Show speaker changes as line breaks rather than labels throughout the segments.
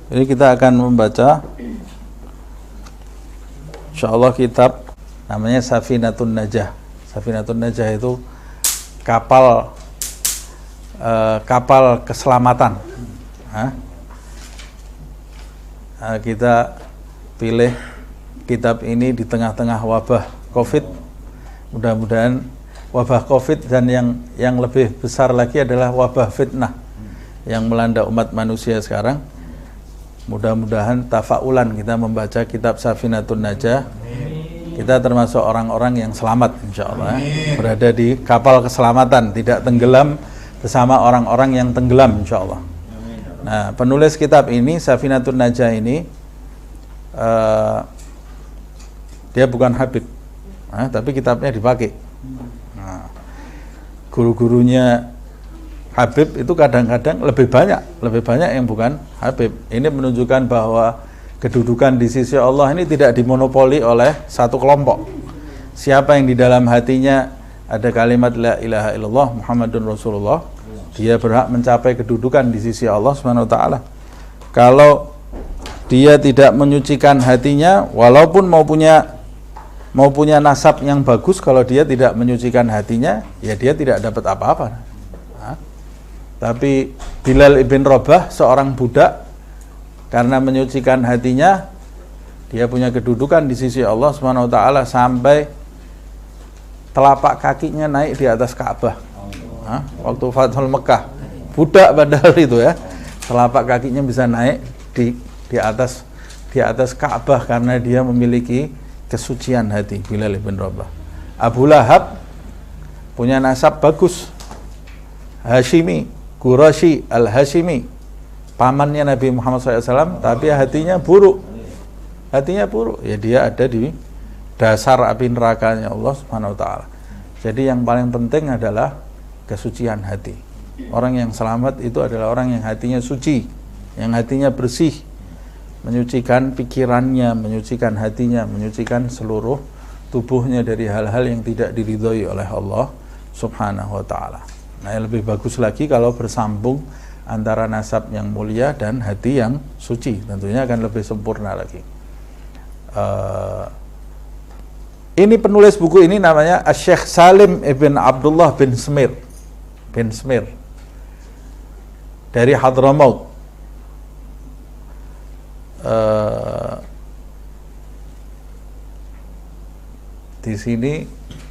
Jadi kita akan membaca insyaallah kitab namanya Safinatun Najah. Safinatun Najah itu kapal keselamatan. Kita pilih kitab ini di tengah-tengah wabah Covid. Mudah-mudahan wabah Covid dan yang lebih besar lagi adalah wabah fitnah yang melanda umat manusia sekarang. Mudah-mudahan tafaulan kita membaca kitab Safinatun Najah, kita termasuk orang-orang yang selamat insyaallah, berada di kapal keselamatan, tidak tenggelam bersama orang-orang yang tenggelam insyaallah. Nah, penulis kitab ini Safinatun Najah ini dia bukan Habib, tapi kitabnya dipakai. Nah, guru-gurunya Habib itu kadang-kadang lebih banyak yang bukan Habib. Ini menunjukkan bahwa kedudukan di sisi Allah ini tidak dimonopoli oleh satu kelompok. Siapa yang di dalam hatinya ada kalimat la ilaha illallah Muhammadun Rasulullah, dia berhak mencapai kedudukan di sisi Allah Subhanahu wa taala. Kalau dia tidak menyucikan hatinya, walaupun mau punya nasab yang bagus, kalau dia tidak menyucikan hatinya, ya dia tidak dapat apa-apa. Tapi Bilal ibn Rabah, seorang budak, karena menyucikan hatinya, dia punya kedudukan di sisi Allah Subhanahu wa taala sampai telapak kakinya naik di atas Ka'bah. Waktu Fathul Mekah, budak padahal itu ya, telapak kakinya bisa naik di atas Ka'bah karena dia memiliki kesucian hati. Bilal ibn Rabah. Abu Lahab punya nasab bagus, Hashimi, Quraisy al-Hashimi, pamannya Nabi Muhammad SAW, tapi hatinya buruk. Ya dia ada di dasar api nerakanya Allah Subhanahu wa taala. Jadi yang paling penting adalah kesucian hati. Orang yang selamat itu adalah orang yang hatinya suci, yang hatinya bersih, menyucikan pikirannya, menyucikan hatinya, menyucikan seluruh tubuhnya dari hal-hal yang tidak diridhoi oleh Allah Subhanahu wa taala. Nah, yang lebih bagus lagi kalau bersambung antara nasab yang mulia dan hati yang suci, tentunya akan lebih sempurna lagi. Ini penulis buku ini namanya Syekh Salim ibn Abdullah bin Smir dari Hadramaut. Di sini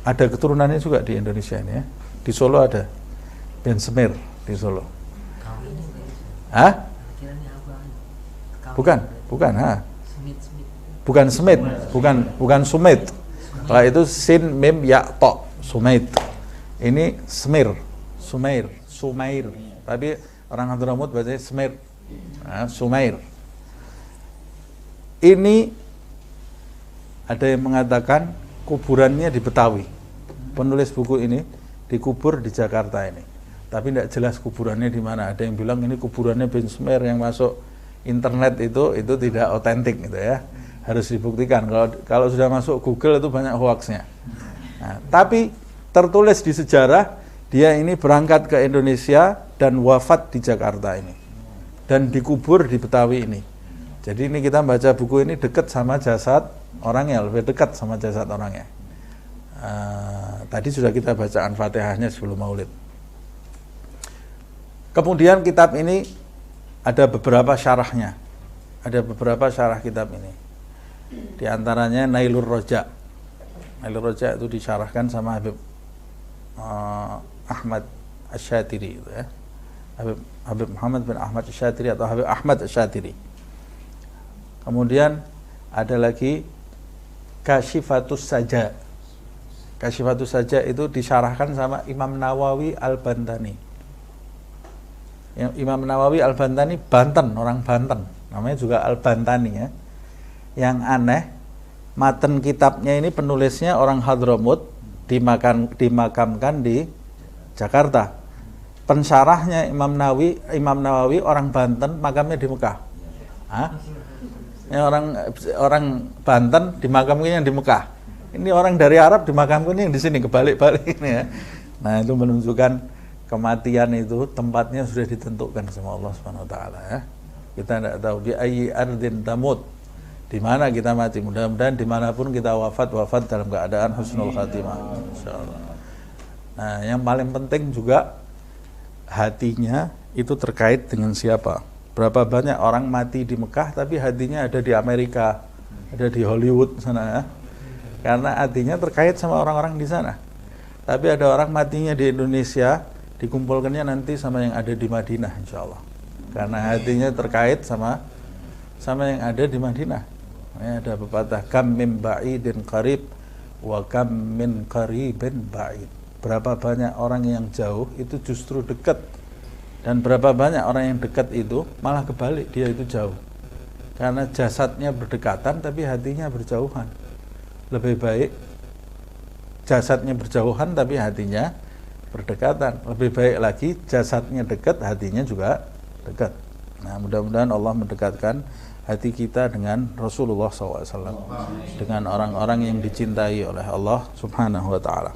ada keturunannya juga di Indonesia ini ya. Di Solo ada bin Smir di Solo. Bukan. Bukan Smith, bukan Sumit. Kalau itu sin mim ya to, Sumit. Ini Sumair. Tapi orang Hadramaut bacanya Smir. Sumair. Ini ada yang mengatakan kuburannya di Betawi. Penulis buku ini dikubur di Jakarta ini. Tapi tidak jelas kuburannya di mana. Ada yang bilang ini kuburannya bin Smir yang masuk internet itu tidak otentik gitu ya. Harus dibuktikan. Kalau sudah masuk Google itu banyak hoaxnya. Nah, tapi tertulis di sejarah dia ini berangkat ke Indonesia dan wafat di Jakarta ini. Dan dikubur di Betawi ini. Jadi ini kita baca buku ini dekat sama jasad orangnya, lebih dekat sama jasad orangnya. Tadi sudah kita bacaan Fatihahnya sebelum Maulid. Kemudian kitab ini ada beberapa syarahnya. Ada beberapa syarah kitab ini. Di antaranya Nailur Roja. Nailur Roja itu disyarahkan sama Habib Ahmad Asy-Syatiri itu ya. Habib Muhammad bin Ahmad Asy-Syatiri atau Habib Ahmad Asy-Syatiri. Kemudian ada lagi Kasyifatus Saja. Kasyifatus Saja itu disyarahkan sama Imam Nawawi Al-Bantani. Imam Nawawi Al-Bantani Banten, orang Banten, namanya juga Al-Bantani ya. Yang aneh, matan kitabnya ini penulisnya orang Hadramaut, dimakamkan di Jakarta. Pensyarahnya Imam Nawawi orang Banten, makamnya di Mekah. Ini orang Banten dimakamkan yang di Mekah. Ini orang dari Arab dimakamkan yang di sini, kebalik-balik ini ya. Nah, itu menunjukkan kematian itu tempatnya sudah ditentukan sama Allah Subhanahu wa taala ya. Kita tidak tahu bi ayyi ardin tamut, di mana kita mati. Mudah-mudahan dimanapun kita wafat dalam keadaan husnul khatimah, insyaallah. Nah, yang paling penting juga hatinya itu terkait dengan siapa. Berapa banyak orang mati di Mekah tapi hatinya ada di Amerika, ada di Hollywood sana ya. Karena hatinya terkait sama orang-orang di sana. Tapi ada orang matinya di Indonesia, dikumpulkannya nanti sama yang ada di Madinah, insyaallah. Karena hatinya terkait sama yang ada di Madinah. Ya, ada pepatah kam min ba'idin qarib wa kam min qaribin ba'id. Berapa banyak orang yang jauh itu justru dekat, dan berapa banyak orang yang dekat itu malah kebalik, dia itu jauh. Karena jasadnya berdekatan tapi hatinya berjauhan. Lebih baik jasadnya berjauhan tapi hatinya berdekatan. Lebih baik lagi jasadnya dekat, hatinya juga dekat. Nah, mudah-mudahan Allah mendekatkan hati kita dengan Rasulullah SAW, dengan orang-orang yang dicintai oleh Allah Subhanahu wa ta'ala.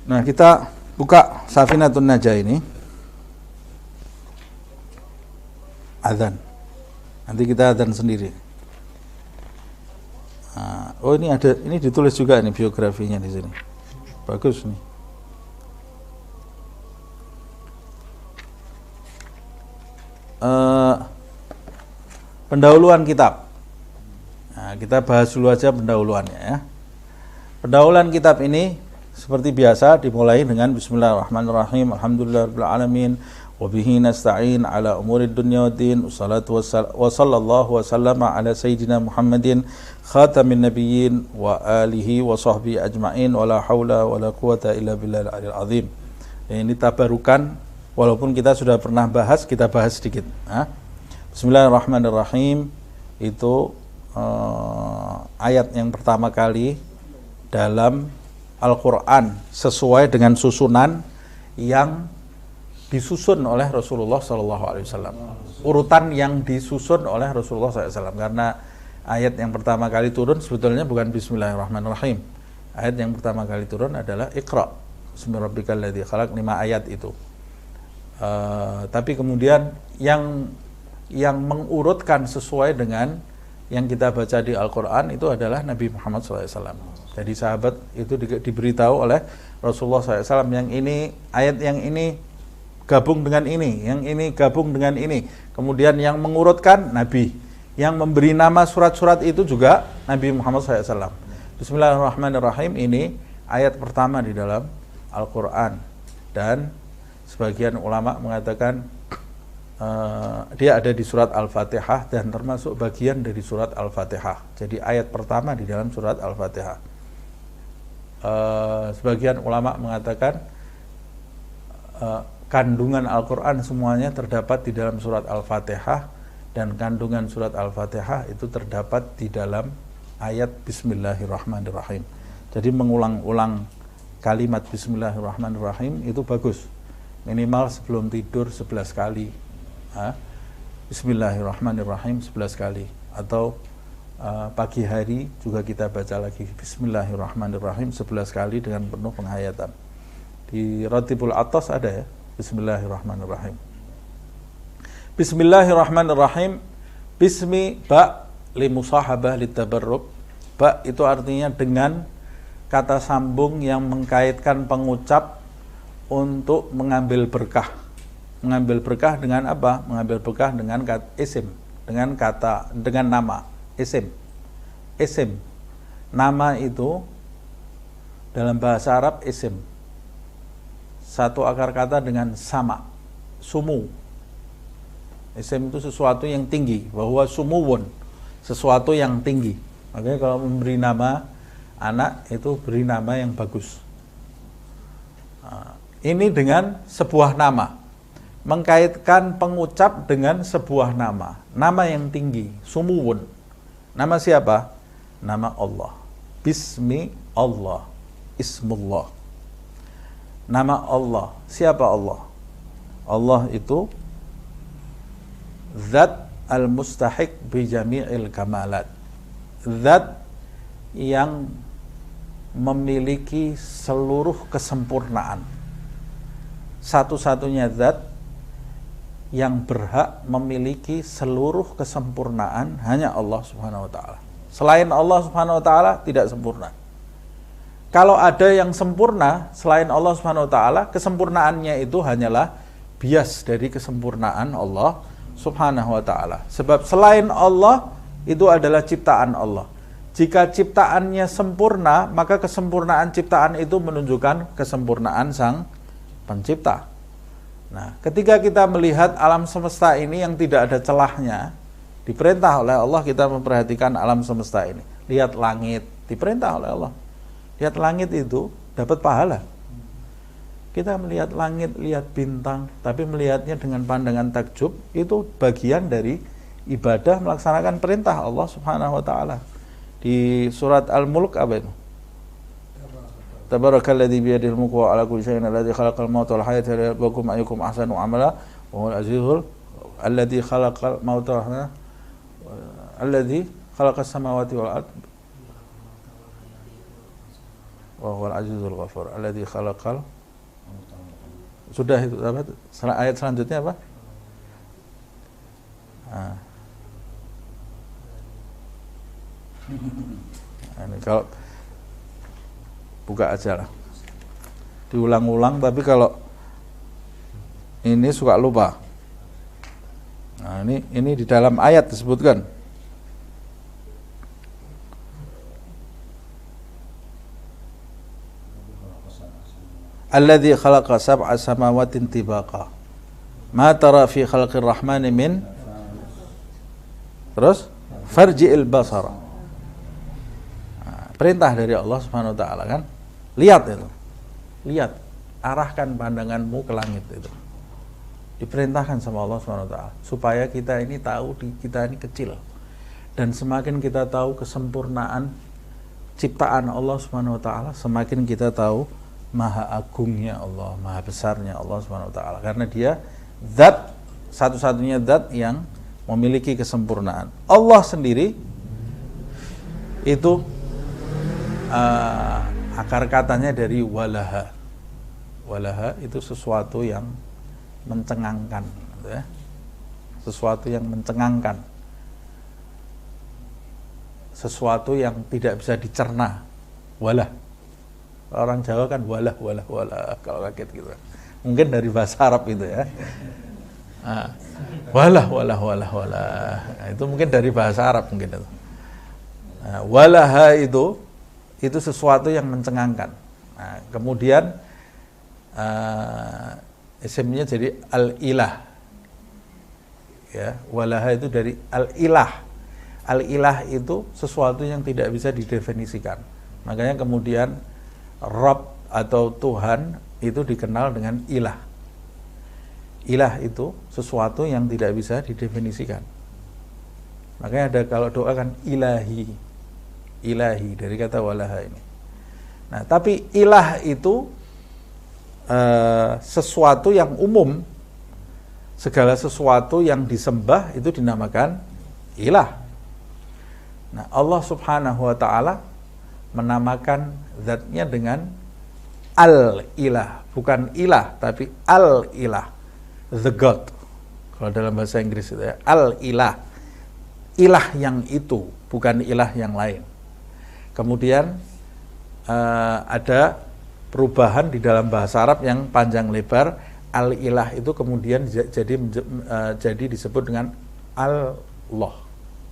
Nah, kita buka Safinatun Najah ini. Adzan. Nanti kita adzan sendiri. Nah, oh ini ada, ini ditulis juga nih biografinya di sini. Bagus nih. Pendahuluan kitab. Nah, kita bahas dulu aja pendahuluannya ya. Pendahuluan kitab ini seperti biasa dimulai dengan Bismillahirrahmanirrahim. Alhamdulillahirabbil alamin wa bihi nasta'in ala umurid dunya waddin. Wassalatu wa sallallahu wa sallama ala sayyidina Muhammadin khatamin nabiyyin wa alihi wa sahbihi ajma'in wa la haula wa la quwata illa billahil aliyil azim. Ini tabarukan, walaupun kita sudah pernah bahas, kita bahas sedikit. Bismillahirrahmanirrahim itu ayat yang pertama kali dalam Al-Quran sesuai dengan susunan yang disusun oleh Rasulullah SAW. Urutan yang disusun oleh Rasulullah SAW. Karena ayat yang pertama kali turun sebetulnya bukan Bismillahirrahmanirrahim. Ayat yang pertama kali turun adalah Iqra bismi rabbikal ladzi khalaq, 5 ayat itu. Tapi kemudian yang mengurutkan sesuai dengan yang kita baca di Al-Quran itu adalah Nabi Muhammad SAW. Jadi sahabat itu diberitahu oleh Rasulullah SAW, yang ini, ayat yang ini gabung dengan ini, yang ini gabung dengan ini. Kemudian yang mengurutkan Nabi, yang memberi nama surat-surat itu juga Nabi Muhammad SAW. Bismillahirrahmanirrahim ini ayat pertama di dalam Al-Quran, dan sebagian ulama mengatakan dia ada di surat Al-Fatihah dan termasuk bagian dari surat Al-Fatihah. Jadi ayat pertama di dalam surat Al-Fatihah. Sebagian ulama mengatakan kandungan Al-Quran semuanya terdapat di dalam surat Al-Fatihah, dan kandungan surat Al-Fatihah itu terdapat di dalam ayat Bismillahirrahmanirrahim. Jadi mengulang-ulang kalimat Bismillahirrahmanirrahim itu bagus. Minimal sebelum tidur 11 kali. Bismillahirrahmanirrahim 11 kali. Atau pagi hari juga kita baca lagi Bismillahirrahmanirrahim 11 kali dengan penuh penghayatan. Di Ratibul Atas ada ya, Bismillahirrahmanirrahim. Bismillahirrahmanirrahim. Bismi ba li musahabah li tabarruk. Ba itu artinya dengan kata sambung yang mengkaitkan pengucap untuk mengambil berkah. Mengambil berkah dengan apa? Mengambil berkah dengan kata isim, dengan nama isim. Isim. Nama itu dalam bahasa Arab isim. Satu akar kata dengan sama. Sumu. Isim itu sesuatu yang tinggi, bahwa sumuwun, sesuatu yang tinggi. Makanya kalau memberi nama anak itu beri nama yang bagus. Ini dengan sebuah nama, mengkaitkan pengucap dengan sebuah nama yang tinggi, sumuwun. Nama siapa? Nama Allah. Bismi Allah, Ismullah. Nama Allah. Siapa Allah? Allah itu Zat al-mustahiq bi jami'il kamalat. Zat yang memiliki seluruh kesempurnaan. Satu-satunya zat yang berhak memiliki seluruh kesempurnaan hanya Allah Subhanahu wa taala. Selain Allah Subhanahu wa taala tidak sempurna. Kalau ada yang sempurna selain Allah Subhanahu wa taala, kesempurnaannya itu hanyalah bias dari kesempurnaan Allah Subhanahu wa taala. Sebab selain Allah itu adalah ciptaan Allah. Jika ciptaannya sempurna, maka kesempurnaan ciptaan itu menunjukkan kesempurnaan Sang Pencipta. Nah, ketika kita melihat alam semesta ini yang tidak ada celahnya, diperintah oleh Allah kita memperhatikan alam semesta ini. Lihat langit, diperintah oleh Allah. Lihat langit itu dapat pahala. Kita melihat langit, lihat bintang, tapi melihatnya dengan pandangan takjub, itu bagian dari ibadah melaksanakan perintah Allah Subhanahu wa taala. Di surat Al-Mulk apa itu? Tabarakalladzi biyadihil mulku wa ala kulli syai'in alladzi khalaqal mauta wal hayata liyabluwakum ayyukum ahsanu amala wa huwal azizul alladzi khalaqal mauta alladzi khalaqas samawati wal ard wa huwal azizul ghafur alladzi khalaqal. Sudah itu apa? Ayat selanjutnya apa? Ini kalau buka aja lah, diulang-ulang, tapi kalau ini suka lupa. Nah, ini di dalam ayat disebutkan. Alladzi khalaqa sab'a samawatin tibaqa ma tara fi khalqir rahmani min, terus farji'il basara. Perintah dari Allah Subhanahu wa taala kan. Lihat itu. Lihat, arahkan pandanganmu ke langit itu. Diperintahkan sama Allah Subhanahu wa taala supaya kita ini tahu kita ini kecil. Dan semakin kita tahu kesempurnaan ciptaan Allah Subhanahu wa taala, semakin kita tahu maha agungnya Allah, maha besarnya Allah Subhanahu wa taala, karena dia zat, satu-satunya zat yang memiliki kesempurnaan. Allah sendiri itu akar katanya dari walaha. Walaha itu sesuatu yang mencengangkan, ya. Sesuatu yang mencengangkan, sesuatu yang tidak bisa dicerna. Walah, orang Jawa kan walah kalau kaget gitu. Mungkin dari bahasa Arab itu ya. Walah. Nah, itu mungkin dari bahasa Arab mungkin itu. Walaha itu sesuatu yang mencengangkan. Nah, kemudian isimnya jadi al-ilah. Ya, walaha itu dari al-ilah. Al-ilah itu sesuatu yang tidak bisa didefinisikan. Makanya kemudian Rabb atau Tuhan itu dikenal dengan ilah. Ilah itu sesuatu yang tidak bisa didefinisikan. Makanya ada kalau doa kan ilahi. Ilahi dari kata walaha ini. Nah, tapi ilah itu sesuatu yang umum. Segala sesuatu yang disembah itu dinamakan ilah. Nah, Allah Subhanahu wa taala menamakan zatnya dengan al-ilah, bukan ilah tapi al-ilah, the God. Kalau dalam bahasa Inggris itu ya, al-ilah. Ilah yang itu, bukan ilah yang lain. Kemudian ada perubahan di dalam bahasa Arab yang panjang lebar. Al-ilah itu kemudian jadi disebut dengan Allah.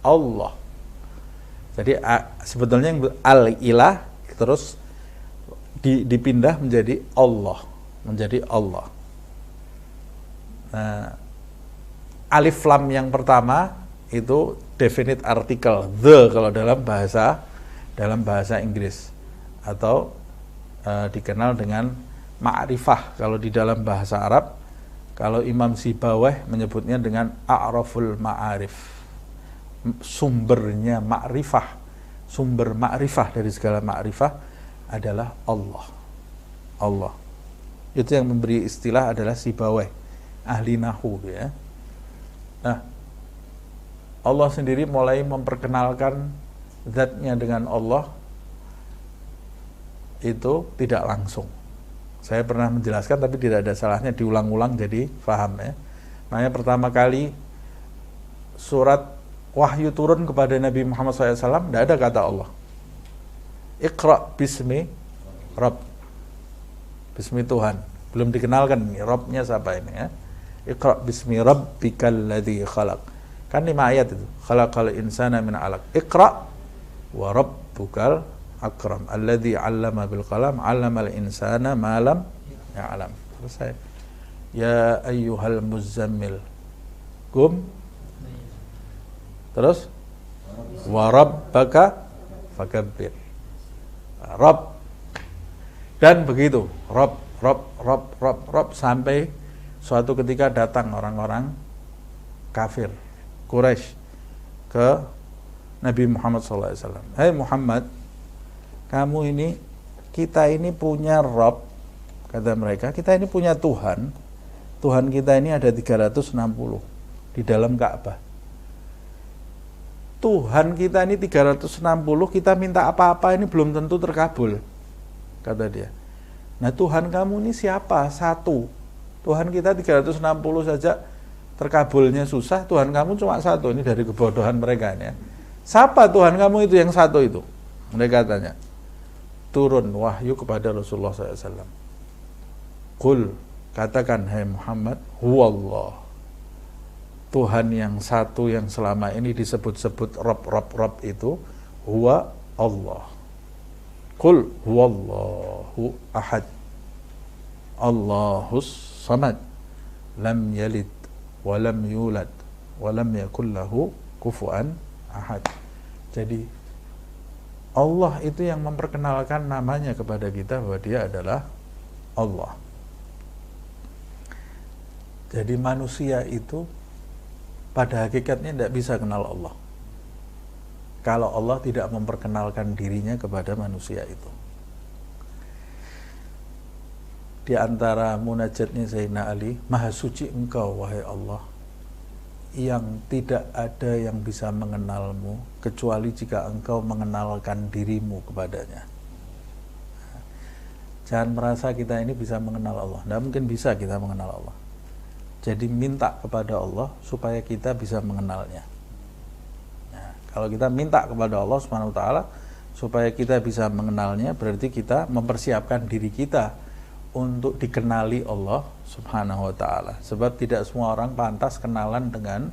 Allah. Jadi sebetulnya al-ilah terus dipindah menjadi Allah, menjadi Allah. Nah, alif lam yang pertama itu definite article, the kalau dalam bahasa Inggris, atau dikenal dengan ma'rifah kalau di dalam bahasa Arab. Kalau Imam Sibawayh menyebutnya dengan a'raful ma'arif, sumbernya ma'rifah, sumber ma'rifah dari segala ma'rifah adalah Allah. Allah itu yang memberi istilah adalah Sibawayh, ahli nahwu ya. Nah, Allah sendiri mulai memperkenalkan zatnya dengan Allah itu tidak langsung. Saya pernah menjelaskan tapi tidak ada salahnya diulang-ulang jadi paham ya. Makanya pertama kali surat wahyu turun kepada Nabi Muhammad SAW, tidak ada kata Allah. Iqra bismi Rabb. Bismi Tuhan. Belum dikenalkan nih, Rabbnya siapa ini ya. Iqra bismi rabbikal ladzi khalaq. Kan 5 ayat itu. Khalaqal insana min 'alaq. Iqra wa rabbukal akram alladzi 'allama bil qalam 'allamal insana ma lam ya'lam. Selesai. Ya ayyuhal muzammil qum. Terus wa rabbaka fakabbir. Rabb. Dan begitu, Rabb sampai suatu ketika datang orang-orang kafir Quraisy ke Nabi Muhammad SAW. Hai Muhammad, kamu ini, kita ini punya Rabb, kata mereka, kita ini punya Tuhan. Tuhan kita ini ada 360 di dalam Ka'bah. Tuhan kita ini 360, kita minta apa-apa ini belum tentu terkabul, kata dia. Nah Tuhan kamu ini siapa? Satu. Tuhan kita 360 saja terkabulnya susah, Tuhan kamu cuma satu. Ini dari kebodohan mereka ini ya. Siapa Tuhan kamu itu yang satu itu? Mereka tanya. Turun wahyu kepada Rasulullah SAW. Qul, katakan hai Muhammad, huwallah. Tuhan yang satu yang selama ini disebut-sebut Rabb itu huwa Allah. Qul huwallahu ahad. Allahus samad. Lam yalid wa lam yulad wa lam yakul lahu kufuwan ahad. Jadi Allah itu yang memperkenalkan namanya kepada kita bahwa dia adalah Allah. Jadi manusia itu pada hakikatnya tidak bisa kenal Allah kalau Allah tidak memperkenalkan dirinya kepada manusia itu. Di antara munajatnya Sayyidina Ali, Maha suci engkau wahai Allah, yang tidak ada yang bisa mengenalmu kecuali jika engkau mengenalkan dirimu kepadanya. Jangan merasa kita ini bisa mengenal Allah. Tidak mungkin bisa kita mengenal Allah. Jadi minta kepada Allah supaya kita bisa mengenalnya. Nah, kalau kita minta kepada Allah Subhanahu wa taala supaya kita bisa mengenalnya, berarti kita mempersiapkan diri kita untuk dikenali Allah Subhanahu wa taala. Sebab tidak semua orang pantas kenalan dengan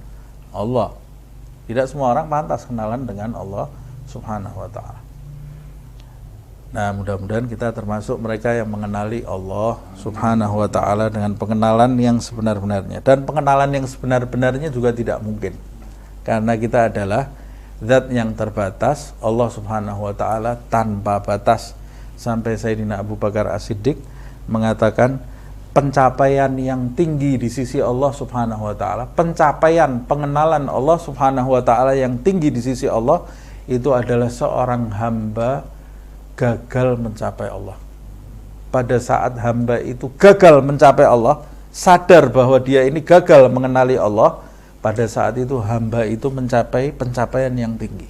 Allah. Tidak semua orang pantas kenalan dengan Allah Subhanahu wa taala. Nah, mudah-mudahan kita termasuk mereka yang mengenali Allah Subhanahu wa ta'ala dengan pengenalan yang sebenar-benarnya. Dan pengenalan yang sebenar-benarnya juga tidak mungkin, karena kita adalah zat yang terbatas, Allah Subhanahu wa ta'ala tanpa batas. Sampai Sayyidina Abu Bakar As-Siddiq mengatakan pencapaian yang tinggi di sisi Allah Subhanahu wa ta'ala, pencapaian pengenalan Allah Subhanahu wa ta'ala yang tinggi di sisi Allah, itu adalah seorang hamba gagal mencapai Allah. Pada saat hamba itu gagal mencapai Allah, sadar bahwa dia ini gagal mengenali Allah, pada saat itu hamba itu mencapai pencapaian yang tinggi.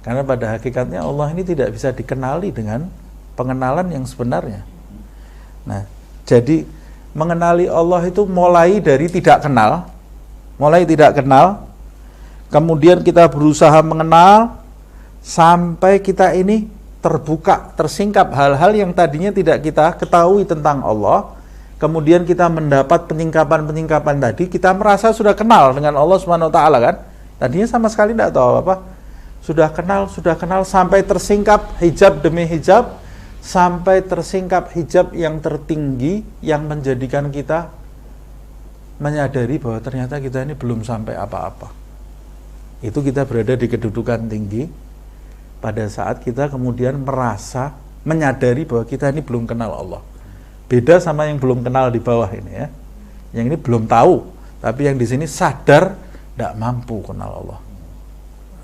Karena pada hakikatnya Allah ini tidak bisa dikenali dengan pengenalan yang sebenarnya. Nah, jadi mengenali Allah itu mulai dari tidak kenal, kemudian kita berusaha mengenal, sampai kita ini terbuka, tersingkap hal-hal yang tadinya tidak kita ketahui tentang Allah. Kemudian kita mendapat penyingkapan-penyingkapan tadi, kita merasa sudah kenal dengan Allah Subhanahu wa taala kan. Tadinya sama sekali tidak tahu apa. Sudah kenal sampai tersingkap hijab demi hijab, sampai tersingkap hijab yang tertinggi yang menjadikan kita menyadari bahwa ternyata kita ini belum sampai apa-apa. Itu kita berada di kedudukan tinggi pada saat kita kemudian merasa menyadari bahwa kita ini belum kenal Allah. Beda sama yang belum kenal di bawah ini ya. Yang ini belum tahu, tapi yang di sini sadar tidak mampu kenal Allah.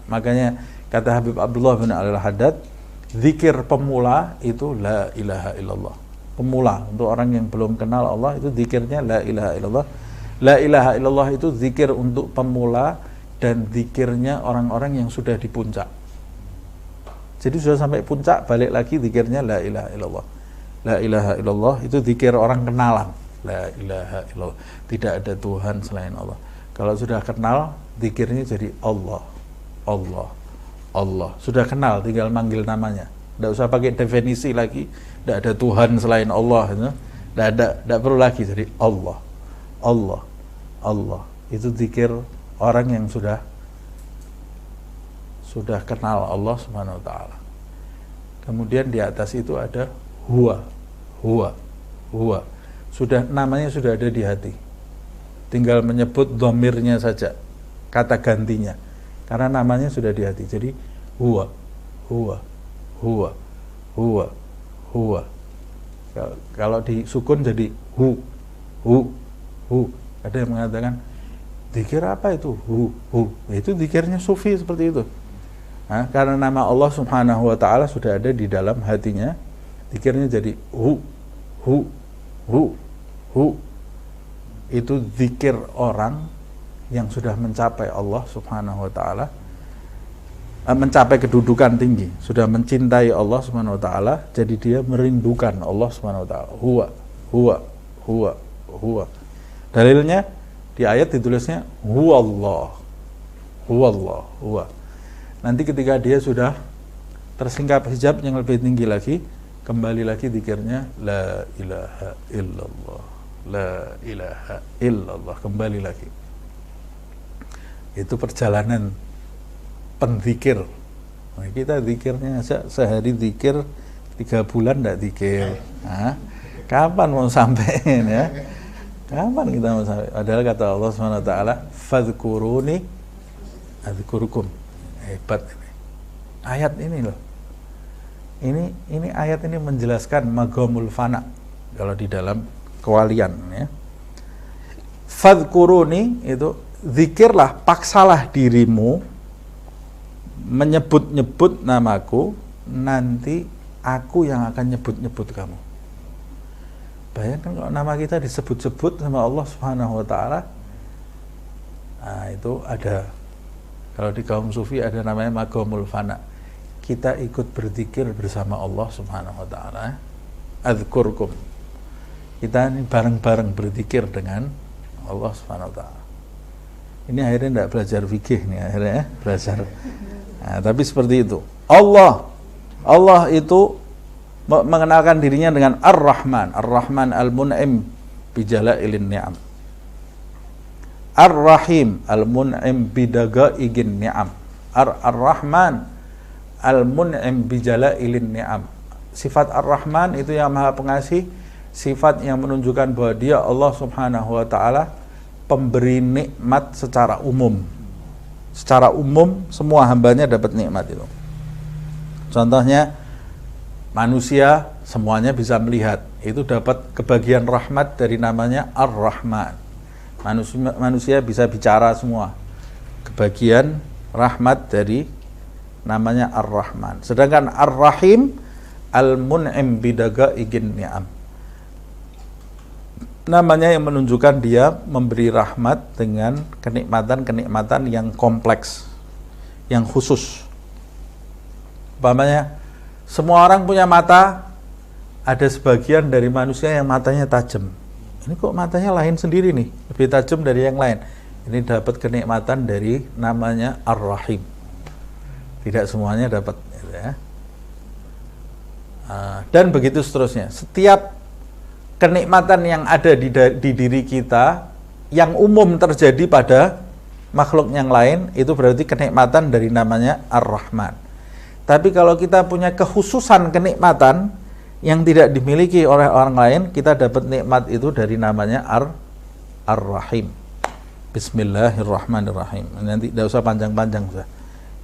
Makanya kata Habib Abdullah bin Al-Haddad, zikir pemula itu la ilaha illallah. Pemula untuk orang yang belum kenal Allah itu zikirnya la ilaha illallah. La ilaha illallah itu zikir untuk pemula dan zikirnya orang-orang yang sudah di puncak. Jadi sudah sampai puncak, balik lagi zikirnya la ilaha illallah. La ilaha illallah itu zikir orang kenalan. La ilaha illallah. Tidak ada Tuhan selain Allah. Kalau sudah kenal, zikirnya jadi Allah, Allah, Allah. Sudah kenal, tinggal manggil namanya. Tidak usah pakai definisi lagi. Tidak ada Tuhan selain Allah. Tidak perlu lagi. Jadi Allah, Allah, Allah. Itu zikir orang yang sudah kenal Allah Subhanahu wa ta'ala. Kemudian di atas itu ada huwa, huwa, huwa. Namanya sudah ada di hati. Tinggal menyebut dhamirnya saja, kata gantinya. Karena namanya sudah di hati. Jadi huwa, huwa, huwa, huwa, huwa. Kalau disukun jadi hu. Ada yang mengatakan zikir apa itu? Hu. Itu zikirnya sufi seperti itu. Nah, karena nama Allah Subhanahu wa ta'ala sudah ada di dalam hatinya, zikirnya jadi hu. Itu zikir orang yang sudah mencapai Allah Subhanahu wa ta'ala, mencapai kedudukan tinggi, sudah mencintai Allah Subhanahu wa ta'ala, jadi dia merindukan Allah Subhanahu wa ta'ala. Huwa. Dalilnya di ayat ditulisnya huwallah. Huwa. Nanti ketika dia sudah tersingkap hijab yang lebih tinggi lagi, kembali lagi zikirnya la ilaha illallah, la ilaha illallah, kembali lagi. Itu perjalanan penzikir. Nah, kita zikirnya sehari zikir, 3 bulan tidak zikir. Nah, kapan mau sampai ya? Kapan kita mau sampai? Padahal kata Allah SWT, fadhkuruni adzkurukum. Hebat ini. Ayat ini loh. Ini ayat ini menjelaskan maghamul fana kalau di dalam kewalian ya. Fadhkuruni itu zikirlah, paksalah dirimu menyebut-nyebut namaku, nanti aku yang akan nyebut-nyebut kamu. Bayangkan kalau nama kita disebut-sebut sama Allah Subhanahu wa ta'ala. Nah, itu ada. Kalau di kaum sufi ada namanya maghamul fana. Kita ikut berzikir bersama Allah Subhanahu wa ta'ala. Adzkurkum. Kita ini bareng-bareng berzikir dengan Allah Subhanahu wa ta'ala. Ini akhirnya tidak belajar fikih nih akhirnya belajar. Nah, tapi seperti itu. Allah itu mengenalkan dirinya dengan Ar-Rahman. Ar-Rahman al-Mun'im bijalailin ni'am. Ar-Rahim al-Mun'im bidagaigin ni'am. Ar-Rahman al-Mun'im bijalailin ni'am. Sifat Ar-Rahman itu yang Maha Pengasih, sifat yang menunjukkan bahwa dia Allah Subhanahu wa ta'ala pemberi nikmat secara umum. Secara umum semua hambanya dapat nikmat itu. Contohnya manusia semuanya bisa melihat, itu dapat kebagian rahmat dari namanya Ar-Rahman. Manusia bisa bicara semua, kebagian rahmat dari namanya Ar-Rahman. Sedangkan Ar-Rahim al-Mun'im bidagaigin ni'am, namanya yang menunjukkan dia memberi rahmat dengan kenikmatan-kenikmatan yang kompleks, yang khusus. Umpamanya semua orang punya mata, ada sebagian dari manusia yang matanya tajam. Ini kok matanya lain sendiri nih, lebih tajam dari yang lain. Ini dapat kenikmatan dari namanya Ar-Rahim. Tidak semuanya dapat ya. Dan begitu seterusnya. Setiap kenikmatan yang ada di diri kita yang umum terjadi pada makhluk yang lain, itu berarti kenikmatan dari namanya Ar-Rahman. Tapi kalau kita punya kekhususan kenikmatan yang tidak dimiliki oleh orang lain, kita dapat nikmat itu dari namanya Ar-Rahim. Bismillahirrahmanirrahim. Nanti tidak usah panjang-panjang sudah.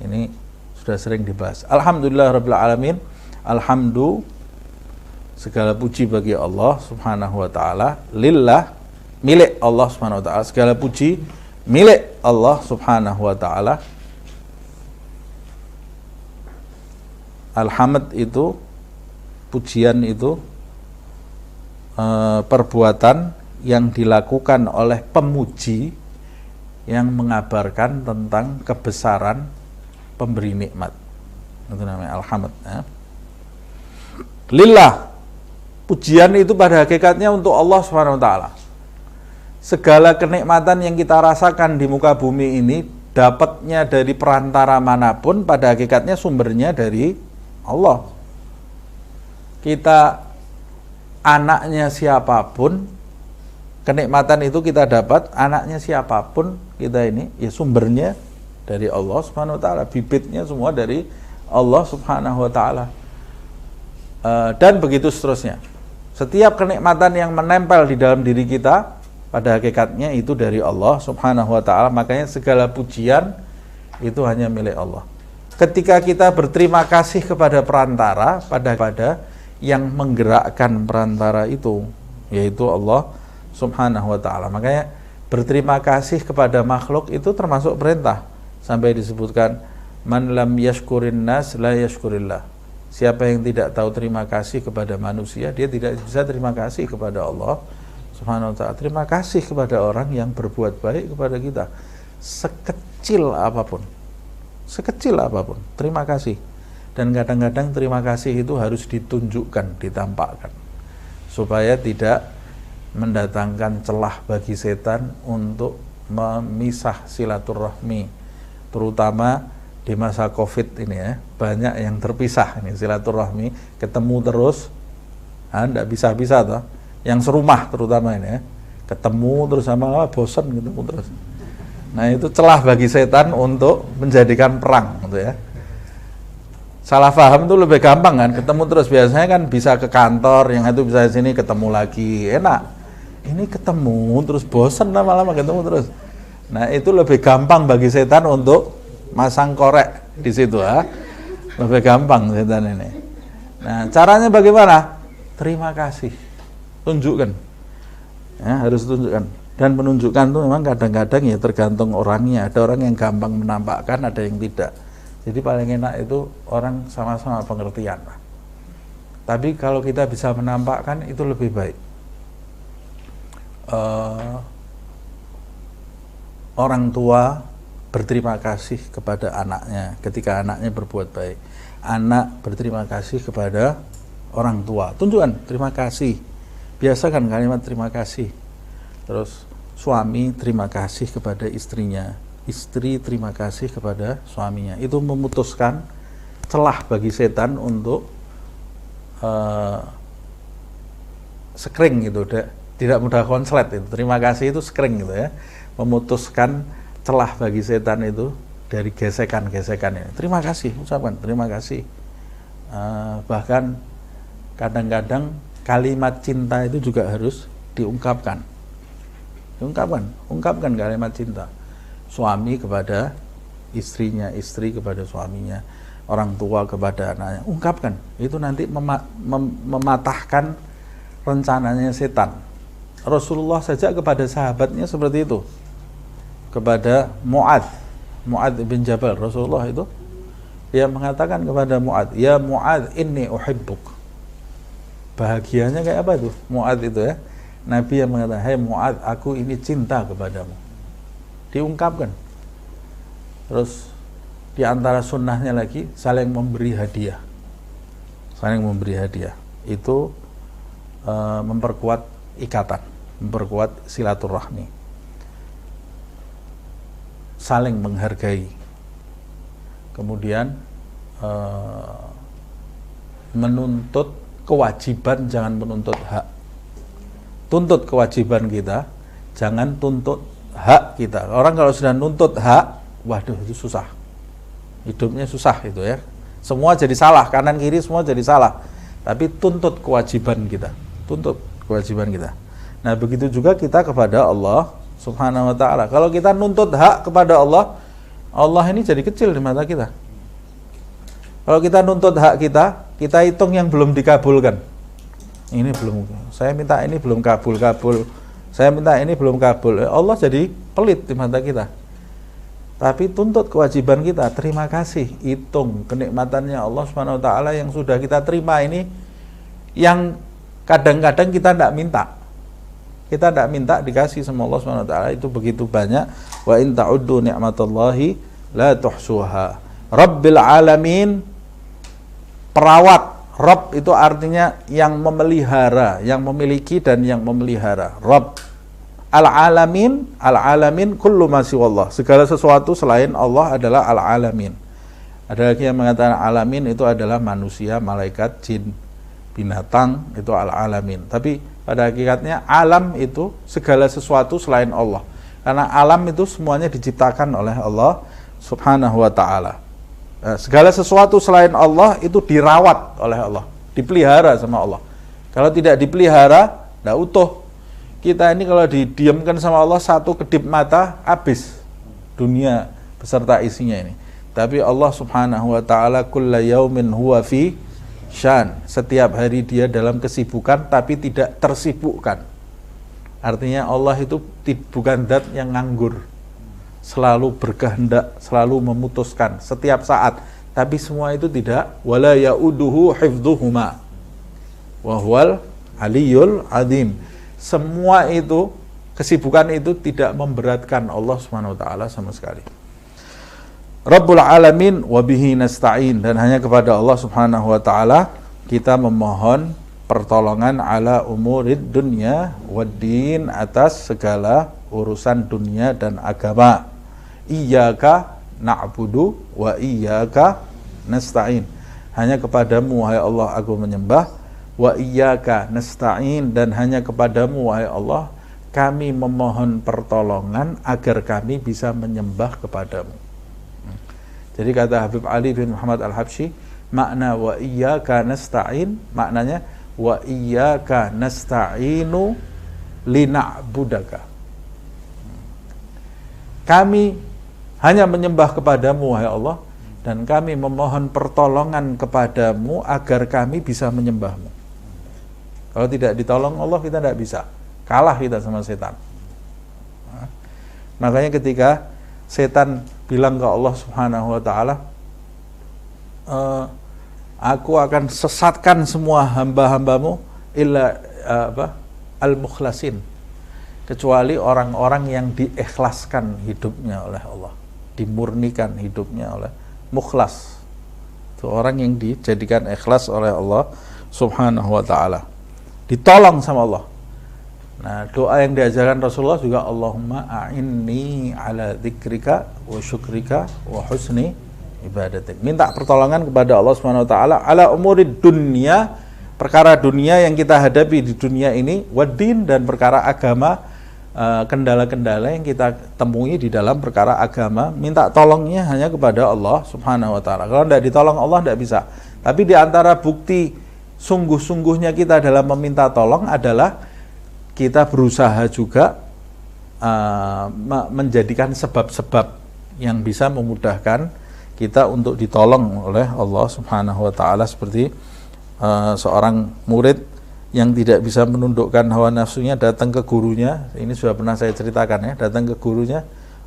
Ini sudah sering dibahas. Alhamdulillahirabbil alamin. Segala puji bagi Allah Subhanahu wa taala. Lillah, milik Allah Subhanahu wa taala. Segala puji milik Allah Subhanahu wa taala. Alhamd itu pujian itu perbuatan yang dilakukan oleh pemuji yang mengabarkan tentang kebesaran pemberi nikmat. Itu namanya alhamd ya. Lillah, Pujian itu pada hakikatnya untuk Allah Subhanahu wa taala. Segala kenikmatan yang kita rasakan di muka bumi ini dapatnya dari perantara manapun, pada hakikatnya sumbernya dari Allah. Kita anaknya siapapun, kenikmatan itu kita dapat, anaknya siapapun kita ini, ya sumbernya dari Allah Subhanahu wa taala, bibitnya semua dari Allah Subhanahu wa taala. Dan begitu seterusnya. Setiap kenikmatan yang menempel di dalam diri kita pada hakikatnya itu dari Allah Subhanahu wa taala. Makanya segala pujian itu hanya milik Allah. Ketika kita berterima kasih kepada perantara, pada yang menggerakkan perantara itu, yaitu Allah Subhanahu wa taala. Makanya berterima kasih kepada makhluk itu termasuk perintah. Sampai disebutkan man lam yashkurin nas la yashkurillah. Siapa yang tidak tahu terima kasih kepada manusia, dia tidak bisa terima kasih kepada Allah Subhanahu wa taala. Terima kasih kepada orang yang berbuat baik kepada kita, sekecil apapun, terima kasih. Dan kadang-kadang terima kasih itu harus ditunjukkan, ditampakkan, supaya tidak mendatangkan celah bagi setan untuk memisah silaturahmi, terutama di masa Covid ini ya, banyak yang terpisah ini silaturahmi, ketemu terus, nggak bisa toh, yang serumah terutama ini ya, ketemu terus sama bosan ketemu terus. Nah itu celah bagi setan untuk menjadikan perang gitu ya. Salah paham itu lebih gampang kan, ketemu terus, biasanya kan bisa ke kantor, yang itu bisa di sini ketemu lagi, enak. Ini ketemu terus bosan lama-lama ketemu terus. Nah itu lebih gampang bagi setan untuk masang korek di situ ya, lebih gampang setan ini. Nah caranya bagaimana? Terima kasih, tunjukkan ya, harus tunjukkan. Dan menunjukkan itu memang kadang-kadang ya tergantung orangnya, ada orang yang gampang menampakkan, ada yang tidak. Jadi paling enak itu orang sama-sama pengertian. Tapi kalau kita bisa menampakkan itu lebih baik. Orang tua berterima kasih kepada anaknya ketika anaknya berbuat baik. Anak berterima kasih kepada orang tua. Tunjukkan terima kasih. Biasakan kalimat terima kasih. Terus suami terima kasih kepada istrinya. Istri terima kasih kepada suaminya. Itu memutuskan celah bagi setan untuk skring gitu. Tidak mudah konslet itu. Terima kasih itu skring gitu ya. Memutuskan celah bagi setan itu dari gesekan-gesekan ini. Terima kasih, ucapkan terima kasih. Bahkan kadang-kadang kalimat cinta itu juga harus diungkapkan. Ungkapkan kalimat cinta. Suami kepada istrinya, istri kepada suaminya, orang tua kepada anaknya. Ungkapkan. Itu nanti mematahkan rencananya setan. Rasulullah saja kepada sahabatnya seperti itu. Kepada Mu'adz bin Jabal, Rasulullah itu dia mengatakan kepada Mu'adz, ya Mu'adz inni uhibbuk. Bahagianya kayak apa tuh Mu'adz itu ya, Nabi yang mengatakan, hai Mu'adz, aku ini cinta kepadamu. Diungkapkan. Terus di antara sunnahnya lagi saling memberi hadiah. Itu memperkuat ikatan, memperkuat silaturahmi. Saling menghargai, kemudian menuntut kewajiban, jangan menuntut hak. Tuntut kewajiban kita, jangan tuntut hak kita. Orang kalau sudah nuntut hak, waduh itu susah, hidupnya susah itu ya, semua jadi salah, kanan kiri semua jadi salah. Tapi tuntut kewajiban kita. Nah begitu juga kita kepada Allah Subhanahu wa ta'ala. Kalau kita nuntut hak kepada Allah, Allah ini jadi kecil di mata kita. Kalau kita nuntut hak kita hitung yang belum dikabulkan. Ini belum, saya minta ini belum kabul. Saya minta ini belum kabul. Allah jadi pelit di mata kita. Tapi tuntut kewajiban kita, terima kasih, hitung kenikmatannya Allah Subhanahu wa ta'ala yang sudah kita terima ini, yang kadang-kadang kita tidak minta. Kita tidak minta, dikasih sama Allah Subhanahu wa taala, itu begitu banyak. Wa in ta'uddu ni'matallahi la tuhsuha. Rabbil alamin, perawat Rabb itu artinya yang memelihara, yang memiliki dan yang memelihara. Rabb. Al-alamin kullu ma siwallah. Segala sesuatu selain Allah adalah al-alamin. Ada lagi yang mengatakan alamin itu adalah manusia, malaikat, jin, binatang, itu al-alamin. Tapi pada hakikatnya alam itu segala sesuatu selain Allah. Karena alam itu semuanya diciptakan oleh Allah Subhanahu wa ta'ala. Segala sesuatu selain Allah itu dirawat oleh Allah, dipelihara sama Allah. Kalau tidak dipelihara, tidak utuh. Kita ini kalau didiamkan sama Allah satu kedip mata, habis dunia beserta isinya ini. Tapi Allah Subhanahu wa ta'ala kulla yaumin huwa fi syan. Setiap hari dia dalam kesibukan tapi tidak tersibukkan. Artinya Allah itu bukan zat yang nganggur, selalu berkehendak, selalu memutuskan setiap saat. Tapi semua itu tidak. Wala ya'uduhu hifdhuhuma wa huwal aliyul azim. Semua itu, kesibukan itu tidak memberatkan Allah Subhanahu wa ta'ala sama sekali. Rabbul alamin wa bihi nasta'in, dan hanya kepada Allah Subhanahu wa ta'ala kita memohon pertolongan ala umurid dunya waddin, atas segala urusan dunia dan agama. Iyyaka na'budu wa iyyaka nasta'in. Hanya kepadamu wahai Allah aku menyembah, wa iyyaka nasta'in, dan hanya kepadamu wahai Allah kami memohon pertolongan agar kami bisa menyembah kepadamu. Jadi kata Habib Ali bin Muhammad Al-Habsyi, makna wa iyyaka nasta'in maknanya wa iyyaka nasta'inu lina'budaka. Kami hanya menyembah kepadamu wahai Allah, dan kami memohon pertolongan kepadamu agar kami bisa menyembahmu. Kalau tidak ditolong Allah, kita tidak bisa. Kalah kita sama setan. Nah, makanya ketika setan bilang ke Allah Subhanahu wa ta'ala, aku akan sesatkan semua hamba-hambamu illa al-mukhlasin, kecuali orang-orang yang diikhlaskan hidupnya oleh Allah, dimurnikan hidupnya oleh mukhlas. Itu orang yang dijadikan ikhlas oleh Allah Subhanahu wa ta'ala, ditolong sama Allah. Nah, doa yang diajarkan Rasulullah juga, Allahumma a'inni ala dzikrika wa syukrika wa husni ibadatik. Minta pertolongan kepada Allah Subhanahu wa taala ala umurid dunya, perkara dunia yang kita hadapi di dunia ini, waddin, dan perkara agama, kendala-kendala yang kita temui di dalam perkara agama. Minta tolongnya hanya kepada Allah Subhanahu wa taala. Kalau tidak ditolong Allah tidak bisa. Tapi di antara bukti sungguh-sungguhnya kita dalam meminta tolong adalah kita berusaha juga menjadikan sebab-sebab yang bisa memudahkan kita untuk ditolong oleh Allah Subhanahu wa taala, seperti seorang murid yang tidak bisa menundukkan hawa nafsunya datang ke gurunya. Ini sudah pernah saya ceritakan ya, datang ke gurunya,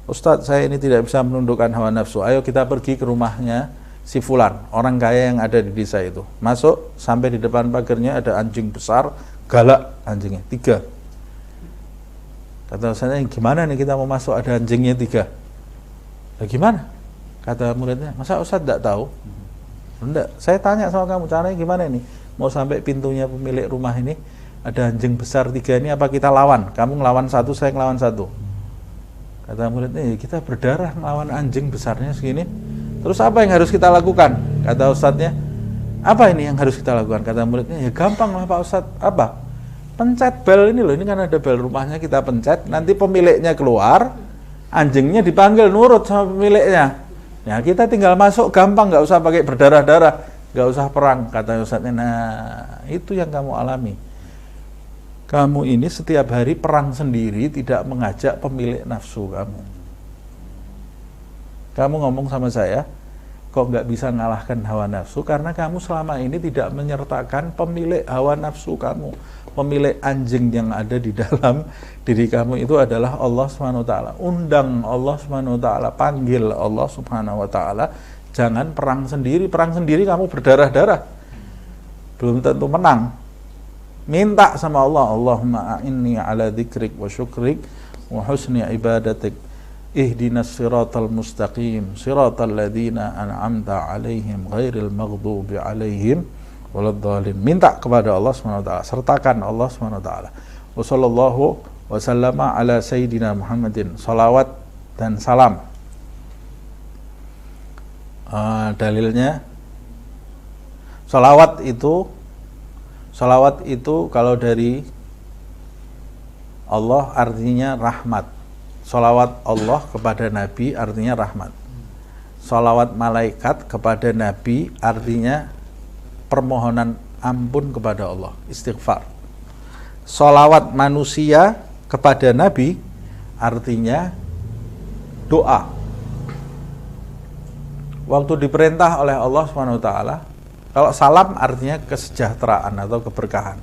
Ustadz saya ini tidak bisa menundukkan hawa nafsu, ayo kita pergi ke rumahnya si fulan, orang kaya yang ada di desa itu. Masuk, sampai di depan pagarnya ada anjing besar, galak anjingnya, 3. Kata Ustaznya, gimana nih kita mau masuk ada anjingnya 3? Nah, gimana? Kata muridnya, masa Ustaz tidak tahu? Enggak, saya tanya sama kamu, caranya gimana ini? Mau sampai pintunya pemilik rumah ini, ada anjing besar 3 ini, apa kita lawan? Kamu ngelawan 1, saya ngelawan 1. Kata muridnya, ya kita berdarah ngelawan anjing besarnya segini. Terus apa yang harus kita lakukan? Kata Ustadznya, apa ini yang harus kita lakukan? Kata muridnya, ya gampang lah Pak Ustadz. Apa? Pencet bel ini loh, ini kan ada bel rumahnya, kita pencet, nanti pemiliknya keluar, anjingnya dipanggil nurut sama pemiliknya. Ya kita tinggal masuk, gampang, nggak usah pakai berdarah-darah, nggak usah perang. Kata Ustadznya, nah itu yang kamu alami. Kamu ini setiap hari perang sendiri, tidak mengajak pemilik nafsu kamu. Kamu ngomong sama saya, kok nggak bisa ngalahkan hawa nafsu? Karena kamu selama ini tidak menyertakan pemilik hawa nafsu kamu. Pemilik anjing yang ada di dalam diri kamu itu adalah Allah Subhanahu wa taala. Undang Allah Subhanahu wa taala, panggil Allah Subhanahu wa taala. Jangan perang sendiri. Perang sendiri kamu berdarah-darah, belum tentu menang. Minta sama Allah, Allahumma a'inni ala dzikrik wa syukrik wa husni ibadatik. Ihdinas siratal mustaqim, siratal ladzina an'amta alaihim ghairil maghdubi alaihim waladhdallin. Minta kepada Allah Subhanahu wa taala, sertakan Allah Subhanahu wa taala. Wassallallahu wasallama ala sayyidina Muhammadin. Salawat dan salam. Dalilnya salawat itu kalau dari Allah artinya rahmat. Salawat Allah kepada Nabi artinya rahmat. Salawat malaikat kepada Nabi artinya permohonan ampun kepada Allah, istighfar. Salawat manusia kepada Nabi artinya doa. Waktu diperintah oleh Allah SWT, kalau salam artinya kesejahteraan atau keberkahan.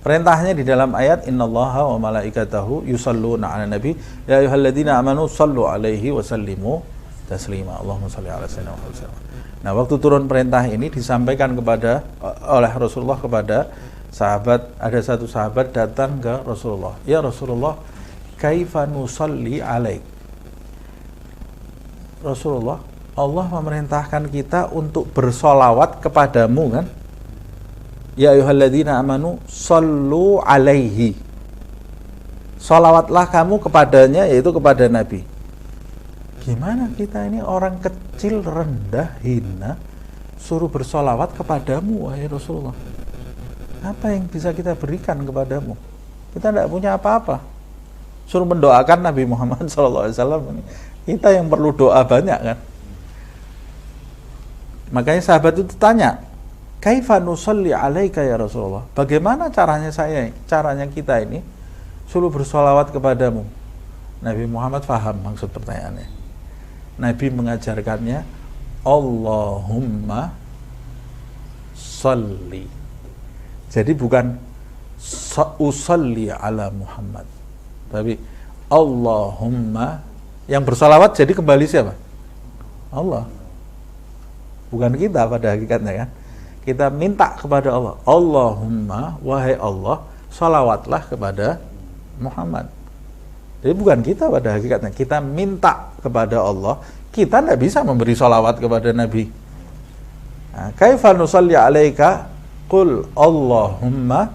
Perintahnya di dalam ayat innallaha wa malaikatahu yusalluna 'alan nabi ya ayyuhalladzina amanu shallu 'alaihi wa sallimu taslima. Allahumma shalli 'ala sayyidina Muhammad. Nah, waktu turun perintah ini disampaikan oleh Rasulullah kepada sahabat. Ada satu sahabat datang ke Rasulullah. Ya Rasulullah, kaifa nusalli 'alaik? Rasulullah, Allah memerintahkan kita untuk bersolawat kepadamu kan? Ya ayyuhalladzina amanu sallu alaihi. Solawatlah kamu kepadanya, yaitu kepada Nabi. Gimana kita ini orang kecil, rendah, hina, suruh bersolawat kepadamu, wahai Rasulullah? Apa yang bisa kita berikan kepadamu? Kita tidak punya apa-apa. Suruh mendoakan Nabi Muhammad SAW. Kita yang perlu doa banyak kan? Makanya sahabat itu tanya, kaifa nusalli alaika ya Rasulullah? Bagaimana caranya kita ini suruh bersolawat kepadamu? Nabi Muhammad faham maksud pertanyaannya. Nabi mengajarkannya, Allahumma salli. Jadi bukan usalli ala Muhammad, tapi Allahumma, yang bersolawat jadi kembali siapa? Allah. Bukan kita pada hakikatnya kan. Kita minta kepada Allah, Allahumma, wahai Allah, salawatlah kepada Muhammad. Jadi bukan kita pada hakikatnya, kita minta kepada Allah. Kita tidak bisa memberi salawat kepada Nabi. Kaifa nusalli alaika? Qul Allahumma